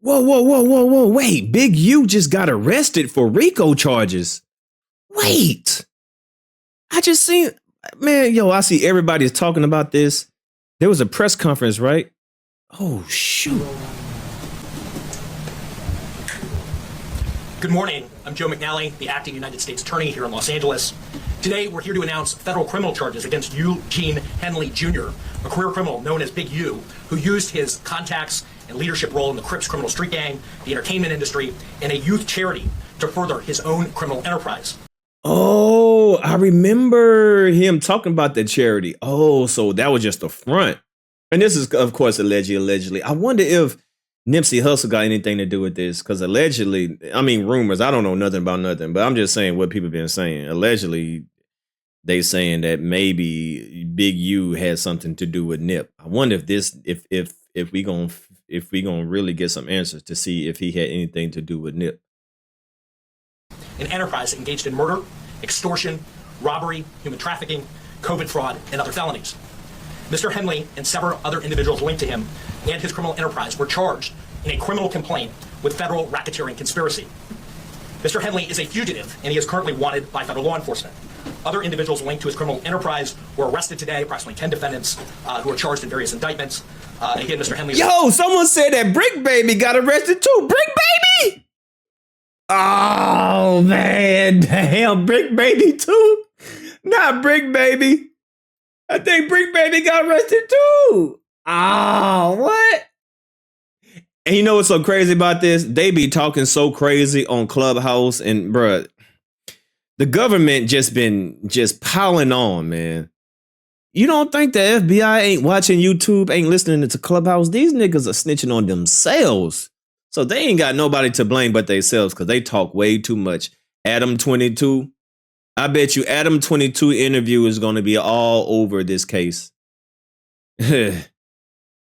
Whoa, whoa, whoa, whoa, whoa. Wait, Big U just got arrested for Rico charges. Wait. I just seen, man, yo, I see everybody's talking about this. There was a press conference, right? Oh, shoot. Good morning. I'm Joe McNally, the acting United States Attorney here in Los Angeles. Today, we're here to announce federal criminal charges against Eugene Henley Jr., a career criminal known as Big U, who used his contacts and leadership role in the Crip's criminal street gang, the entertainment industry, and a youth charity to further his own criminal enterprise. Oh, I remember him talking about that charity. Oh, so that was just a front. And this is, of course, allegedly. I wonder if Nipsey Hussle got anything to do with this, because allegedly, I mean, rumors, I don't know nothing about nothing, but I'm just saying what people been saying. Allegedly, they saying that maybe Big U had something to do with Nip. I wonder if this, if we gonna really get some answers to see if he had anything to do with Nip. An enterprise engaged in murder, extortion, robbery, human trafficking, COVID fraud, and other felonies. Mr. Henley and several other individuals linked to him and his criminal enterprise were charged in a criminal complaint with federal racketeering conspiracy. Mr. Henley is a fugitive, and he is currently wanted by federal law enforcement. Other individuals linked to his criminal enterprise were arrested today, approximately 10 defendants who are charged in various indictments. Again, Mr. Henley... Yo, someone said that Bricc Baby got arrested too. Bricc Baby! Oh, man. Damn, Bricc Baby too? Not Bricc Baby. I think Bricc Baby got arrested too. Oh, what? And you know what's so crazy about this? They be talking so crazy on Clubhouse, and bruh, the government just piling on, man. You don't think the FBI ain't watching YouTube, ain't listening to Clubhouse? These niggas are snitching on themselves. So they ain't got nobody to blame but themselves, because they talk way too much. Adam 22. I bet you Adam 22 interview is going to be all over this case.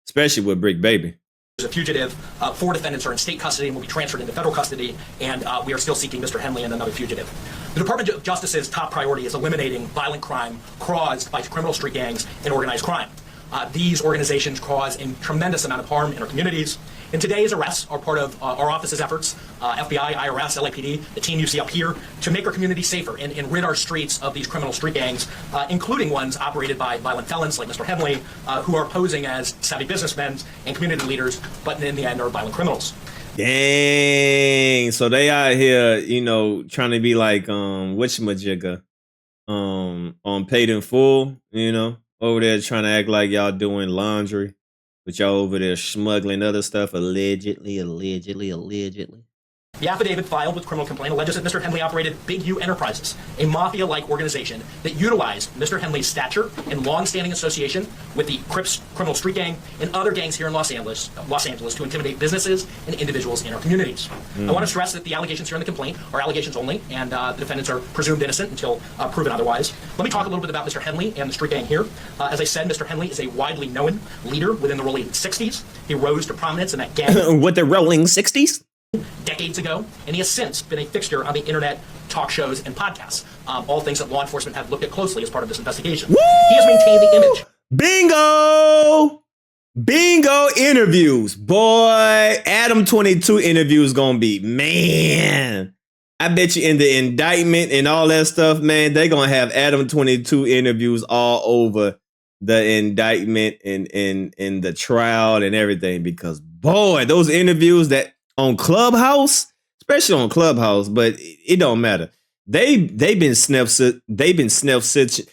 Especially with Bricc Baby. As a fugitive, 4 defendants are in state custody and will be transferred into federal custody, and we are still seeking Mr. Henley and another fugitive. The Department of Justice's top priority is eliminating violent crime caused by criminal street gangs and organized crime. These organizations cause a tremendous amount of harm in our communities. And today's arrests are part of our office's efforts, FBI, IRS, LAPD, the team you see up here, to make our community safer and rid our streets of these criminal street gangs, including ones operated by violent felons like Mr. Henley, who are posing as savvy businessmen and community leaders, but in the end are violent criminals. Dang. So they out here, you know, trying to be like whatchamajigga, on Paid in Full, you know, over there trying to act like y'all doing laundry. But y'all over there smuggling other stuff, allegedly. The affidavit filed with criminal complaint alleges that Mr. Henley operated Big U Enterprises, a mafia-like organization that utilized Mr. Henley's stature and long-standing association with the Crip's criminal street gang and other gangs here in Los Angeles to intimidate businesses and individuals in our communities. I want to stress that the allegations here in the complaint are allegations only, and the defendants are presumed innocent until proven otherwise. Let me talk a little bit about Mr. Henley and the street gang here. As I said, Mr. Henley is a widely known leader within the rolling 60s. He rose to prominence in that gang. With the rolling 60s? Decades ago, and he has since been a fixture on the internet, talk shows, and podcasts, all things that law enforcement have looked at closely as part of this investigation. Woo! He has maintained the image. Bingo interviews. Boy, Adam 22 interview is gonna be, man. I bet you in the indictment and all that stuff, man, they're gonna have Adam 22 interviews all over the indictment and the trial and everything, because boy, those interviews that on Clubhouse, especially on Clubhouse, but it don't matter. They've been self-snitching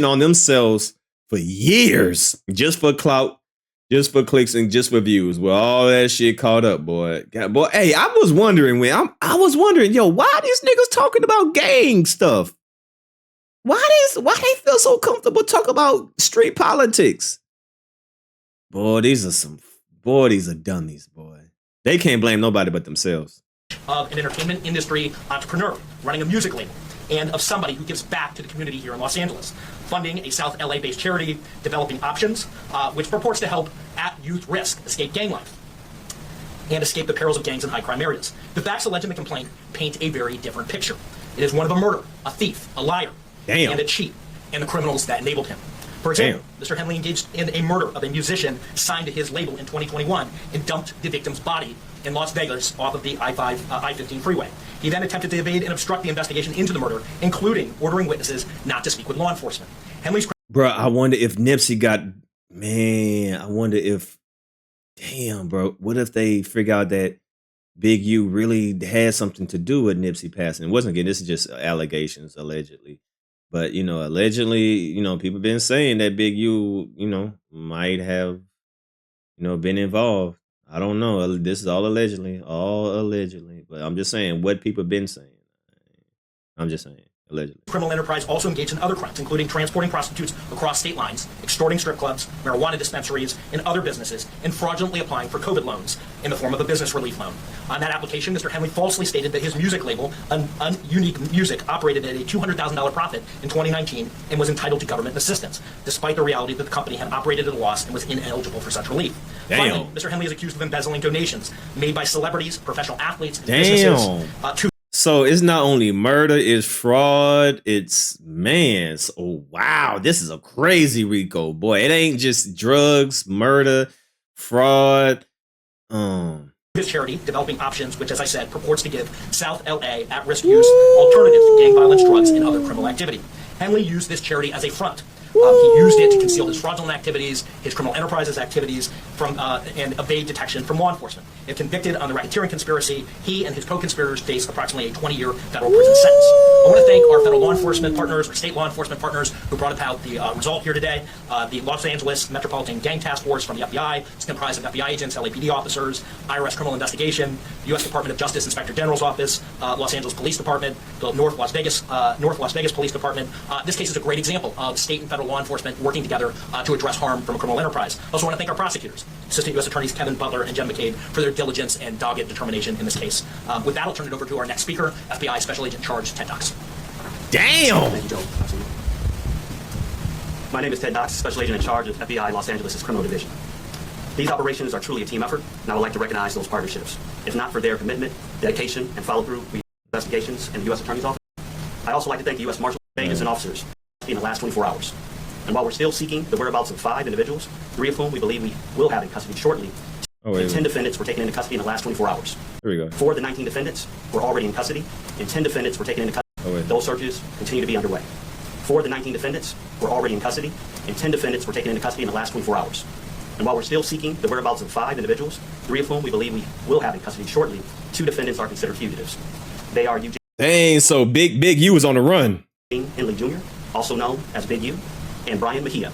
on themselves for years, just for clout, just for clicks, and just for views. Well, all that shit caught up, boy. Boy, hey, I was wondering, yo, why these niggas talking about gang stuff? Why they feel so comfortable talking about street politics? Boy, these are dummies, boy. They can't blame nobody but themselves. Of an entertainment industry entrepreneur running a music label, and of somebody who gives back to the community here in Los Angeles, funding a South LA-based charity, developing options, which purports to help at-youth risk escape gang life and escape the perils of gangs in high-crime areas. The facts alleged in the complaint paint a very different picture. It is one of a murderer, a thief, a liar, and a cheat, and the criminals that enabled him. For example, Mr. Henley engaged in a murder of a musician signed to his label in 2021 and dumped the victim's body in Las Vegas off of the I-15 freeway. He then attempted to evade and obstruct the investigation into the murder, including ordering witnesses not to speak with law enforcement. Henley's... Bro, I wonder if Nipsey got... Man, I wonder if... Damn, bro. What if they figure out that Big U really had something to do with Nipsey passing? It wasn't, again, this is just allegations, allegedly. But, you know, allegedly, you know, people been saying that Big U, you know, might have, you know, been involved. I don't know. This is all allegedly. But I'm just saying what people been saying. I'm just saying. Allegedly. Criminal enterprise also engaged in other crimes, including transporting prostitutes across state lines, extorting strip clubs, marijuana dispensaries, and other businesses, and fraudulently applying for COVID loans in the form of a business relief loan. On that application, Mr. Henley falsely stated that his music label, Unique Music, operated at a $200,000 profit in 2019 and was entitled to government assistance, despite the reality that the company had operated at a loss and was ineligible for such relief. Damn. Finally, Mr. Henley is accused of embezzling donations made by celebrities, professional athletes, and Damn. businesses to... So it's not only murder, it's fraud, it's man. Oh wow, this is a crazy Rico, boy. It ain't just drugs, murder, fraud. His charity, Developing Options, which, as I said, purports to give South LA at-risk youth alternatives to gang violence, drugs, and other criminal activity. Henley used this charity as a front. He used it to conceal his fraudulent activities, his criminal enterprises activities, and evade detection from law enforcement. If convicted on the racketeering conspiracy, he and his co-conspirators face approximately a 20-year federal prison sentence. I want to thank our federal law enforcement partners, or state law enforcement partners, who brought about the result here today. The Los Angeles Metropolitan Gang Task Force from the FBI. It's comprised of FBI agents, LAPD officers, IRS Criminal Investigation, the U.S. Department of Justice Inspector General's Office, Los Angeles Police Department, the North Las Vegas Police Department. This case is a great example of state and federal law enforcement working together to address harm from a criminal enterprise. I also want to thank our prosecutors, Assistant U.S. Attorneys Kevin Butler and Jen McCabe, for their diligence and dogged determination in this case. With that, I'll turn it over to our next speaker, FBI Special Agent in Charge, Ted Knox. Damn! Thank you, Joe. My name is Ted Knox, Special Agent in Charge of FBI Los Angeles' Criminal Division. These operations are truly a team effort, and I would like to recognize those partnerships. If not for their commitment, dedication, and follow-through with investigations in the U.S. Attorney's Office, I'd also like to thank the U.S. Marshals, agents, and officers in the last 24 hours. And while we're still seeking the whereabouts of 5 individuals, 3 of whom we believe we will have in custody shortly, 10 defendants were taken into custody in the last 24 hours. Here we go. 4 of the 19 defendants were already in custody, and 10 defendants were taken into custody. Those searches continue to be underway. 4 of the 19 defendants were already in custody, and 10 defendants were taken into custody in the last 24 hours. And while we're still seeking the whereabouts of 5 individuals, 3 of whom we believe we will have in custody shortly, 2 defendants are considered fugitives. They are Eugene. Dang, so Big U was on the run. Henley Jr., also known as Big U, and Brian Mejia.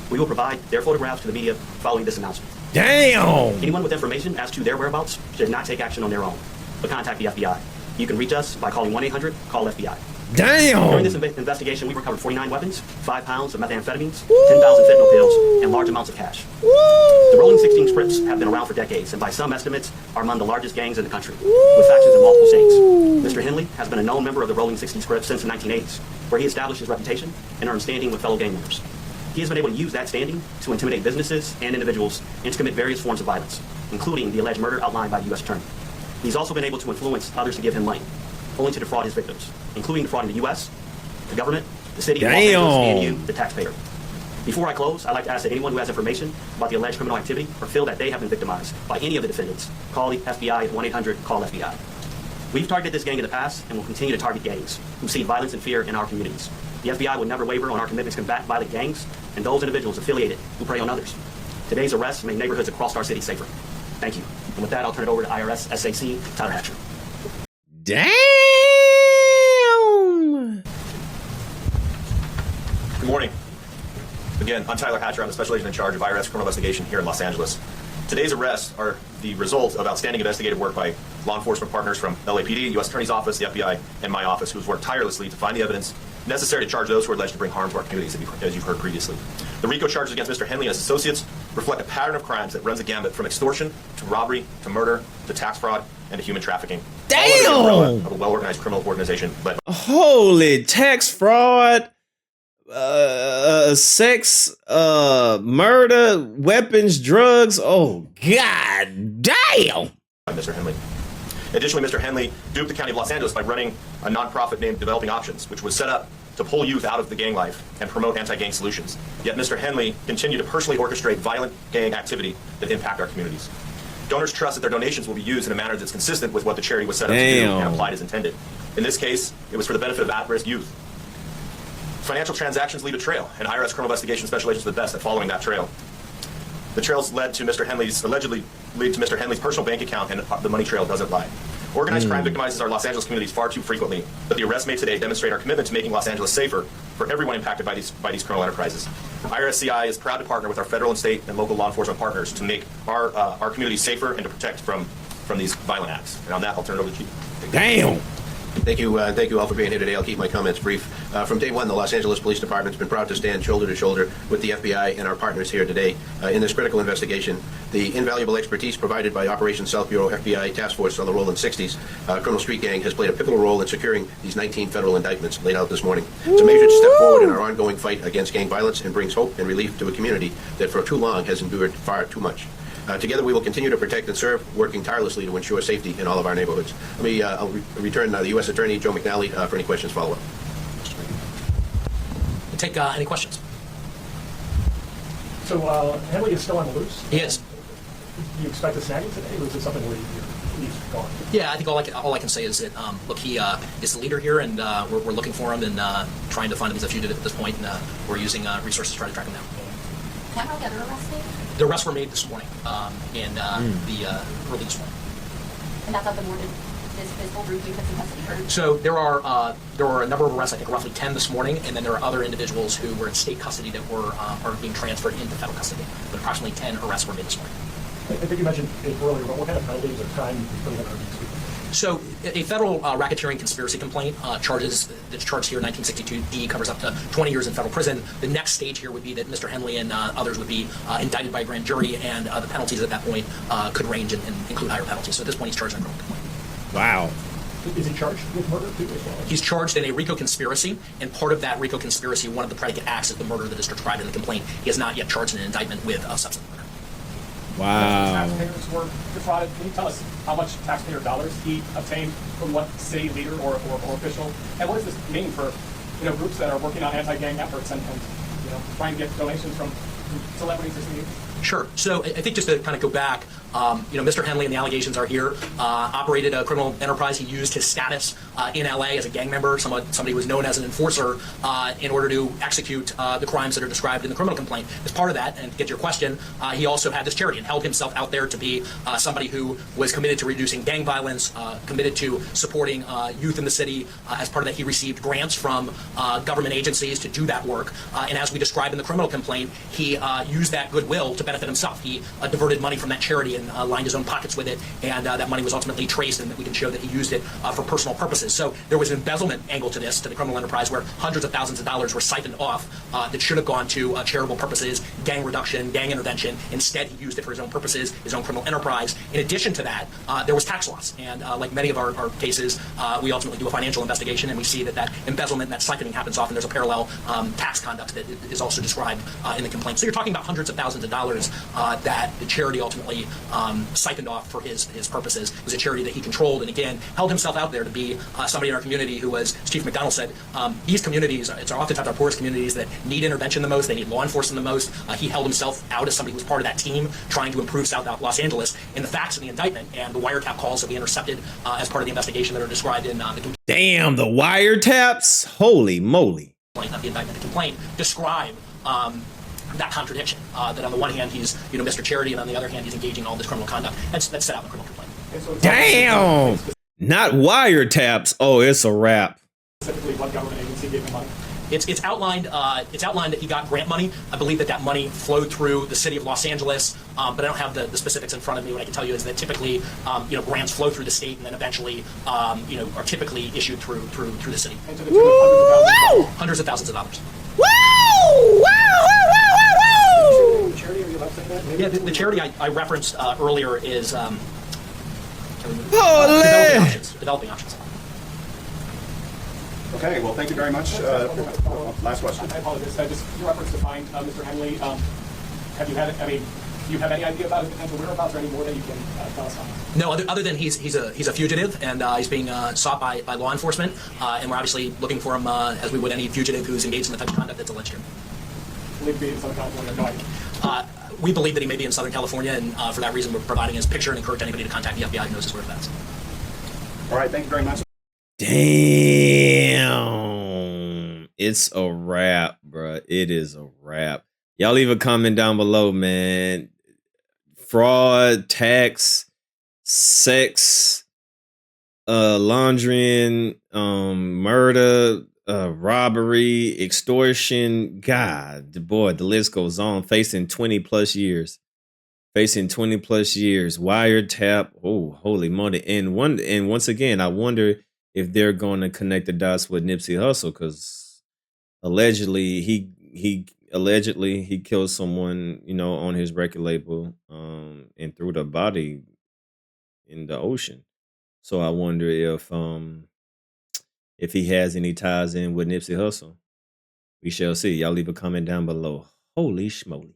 We will provide their photographs to the media following this announcement. Damn! Anyone with information as to their whereabouts should not take action on their own, but contact the FBI. You can reach us by calling 1-800-CALL-FBI. Damn! During this investigation, we recovered 49 weapons, 5 pounds of methamphetamines, 10,000 fentanyl pills, and large amounts of cash. The Rolling 16 Crips have been around for decades, and by some estimates, are among the largest gangs in the country, with factions in multiple states. Mr. Henley has been a known member of the Rolling 16 Crips since the 1980s, where he established his reputation and earned standing with fellow gang members. He has been able to use that standing to intimidate businesses and individuals and to commit various forms of violence, including the alleged murder outlined by the U.S. Attorney. He's also been able to influence others to give him money, only to defraud his victims, including defrauding the U.S., the government, the city, of Los Angeles, and you, the taxpayer. Before I close, I'd like to ask that anyone who has information about the alleged criminal activity or feel that they have been victimized by any of the defendants, call the FBI at 1-800-CALL-FBI. We've targeted this gang in the past and will continue to target gangs who see violence and fear in our communities. The FBI will never waver on our commitment to combat violent gangs and those individuals affiliated who prey on others. Today's arrests make neighborhoods across our city safer. Thank you. And with that, I'll turn it over to IRS SAC Tyler Hatcher. Damn! Good morning. Again, I'm Tyler Hatcher. I'm the Special Agent in Charge of IRS Criminal Investigation here in Los Angeles. Today's arrests are the result of outstanding investigative work by law enforcement partners from LAPD, U.S. Attorney's Office, the FBI, and my office, who's worked tirelessly to find the evidence necessary to charge those who are alleged to bring harm to our communities, as you've heard previously. The Rico charges against Mr. Henley and his associates reflect a pattern of crimes that runs a gambit from extortion to robbery to murder to tax fraud and to human trafficking. Damn! All under the umbrella of a well-organized criminal organization led by... Holy tax fraud, sex, murder, weapons, drugs. Oh, god damn! Mr. Henley. Additionally, Mr. Henley duped the County of Los Angeles by running a nonprofit named Developing Options, which was set up to pull youth out of the gang life and promote anti-gang solutions. Yet Mr. Henley continued to personally orchestrate violent gang activity that impact our communities. Donors trust that their donations will be used in a manner that's consistent with what the charity was set up to do and applied as intended. In this case, it was for the benefit of at-risk youth. Financial transactions leave a trail, and IRS criminal investigation special agents are the best at following that trail. The trails allegedly lead to Mr. Henley's personal bank account, and the money trail doesn't lie. Organized crime victimizes our Los Angeles communities far too frequently, but the arrests made today demonstrate our commitment to making Los Angeles safer for everyone impacted by these criminal enterprises. IRSCI is proud to partner with our federal and state and local law enforcement partners to make our communities safer and to protect from these violent acts. And on that, I'll turn it over to Chief. Damn. Thank you all for being here today. I'll keep my comments brief. From day one, the Los Angeles Police Department's been proud to stand shoulder to shoulder with the FBI and our partners here today in this critical investigation. The invaluable expertise provided by Operations South Bureau FBI Task Force on the Rolling 60s Criminal Street Gang has played a pivotal role in securing these 19 federal indictments laid out this morning. It's a major step forward in our ongoing fight against gang violence and brings hope and relief to a community that for too long has endured far too much. Together, we will continue to protect and serve, working tirelessly to ensure safety in all of our neighborhoods. I'll return the U.S. Attorney, Joe McNally, for any questions follow-up. Take any questions. So Henley is still on the loose? He is. Do you expect to snag him today, or is it something where he's gone? Yeah, I think all I can say is that, look, he is the leader here, and we're looking for him and trying to find him as a fugitive at this point, and we're using resources to try to track him down. Can I get arrested? The arrests were made this morning, early this morning. And that's not the morning this physical group you put in custody? So there are a number of arrests, I think roughly 10 this morning, and then there are other individuals who were in state custody that are being transferred into federal custody. But approximately 10 arrests were made this morning. I think you mentioned it earlier, but what kind of penalties or time are going to be? So a federal racketeering conspiracy complaint that's charged here in 1962D covers up to 20 years in federal prison. The next stage here would be that Mr. Henley and others would be indicted by a grand jury, and the penalties at that point could range and include higher penalties. So at this point, he's charged in a criminal complaint. Wow. Is he charged with murder too as well? He's charged in a Rico conspiracy, and part of that Rico conspiracy, one of the predicate acts is the murder that is described in the complaint. He has not yet charged in an indictment with substantive murder. Wow. Taxpayers were defrauded. Can you tell us how much taxpayer dollars he obtained from what city leader or official? And what does this mean for groups that are working on anti-gang efforts and trying to get donations from celebrities or something? Sure. So I think just to kind of go back, Mr. Henley and the allegations are here, operated a criminal enterprise. He used his status in LA as a gang member, somebody who was known as an enforcer, in order to execute the crimes that are described in the criminal complaint. As part of that, and to get to your question, he also had this charity and held himself out there to be somebody who was committed to reducing gang violence, committed to supporting youth in the city. As part of that, he received grants from government agencies to do that work. And as we describe in the criminal complaint, he used that goodwill to benefit himself. He diverted money from that charity and lined his own pockets with it, and that money was ultimately traced, and that we can show that he used it for personal purposes. So there was an embezzlement angle to this, to the criminal enterprise, where hundreds of thousands of dollars were siphoned off that should have gone to charitable purposes, gang reduction, gang intervention. Instead, he used it for his own purposes, his own criminal enterprise. In addition to that, there was tax loss, and like many of our cases, we ultimately do a financial investigation, and we see that embezzlement, that siphoning happens often. There's a parallel tax conduct that is also described in the complaint. So you're talking about hundreds of thousands of dollars that the charity ultimately siphoned off for his purposes. It was a charity that he controlled, and again, held himself out there to be somebody in our community who was, as Chief McDonald said, these communities, it's oftentimes our poorest communities that need intervention the most, they need law enforcement the most. He held himself out as somebody who was part of that team trying to improve South Los Angeles. And the facts in the indictment and the wiretap calls that we intercepted as part of the investigation that are described in the complaint. Damn, the wiretaps? Holy moly. Not the indictment, the complaint describe that contradiction. That on the one hand, he's Mr. Charity, and on the other hand, he's engaging in all this criminal conduct. That's set out in the criminal complaint. Damn! Not wiretaps. Oh, it's a wrap. Specifically, what government agency gave him money? It's outlined that he got grant money. I believe that money flowed through the city of Los Angeles, but I don't have the specifics in front of me. What I can tell you is that typically, grants flow through the state and then eventually, are typically issued through the city. And to the tune of Hundreds of thousands of dollars. Woo! the charity, are you allowed to say that? Yeah, the charity I referenced earlier is Holy! Developing options. Okay, well, thank you very much. Last question. I apologize. Just your reference to find Mr. Henley. Do you have any idea about his potential whereabouts or any more that you can tell us on? No, other than he's a fugitive and he's being sought by law enforcement, and we're obviously looking for him as we would any fugitive who's engaged in the type of conduct that's alleged here. Believe to be in Southern California, no idea. We believe that he may be in Southern California, and for that reason, we're providing his picture and encourage anybody to contact the FBI who knows his whereabouts. All right, thank you very much. Damn. It's a wrap, bruh. It is a wrap. Y'all leave a comment down below, man. Fraud, tax, sex, laundering, murder, robbery, extortion. God, boy, the list goes on. Facing 20 plus years. Wiretap. Oh, holy moly. And once again, I wonder if they're going to connect the dots with Nipsey Hussle, because allegedly he killed someone, on his record label, and threw the body in the ocean. So I wonder if he has any ties in with Nipsey Hussle. We shall see. Y'all leave a comment down below. Holy schmoly.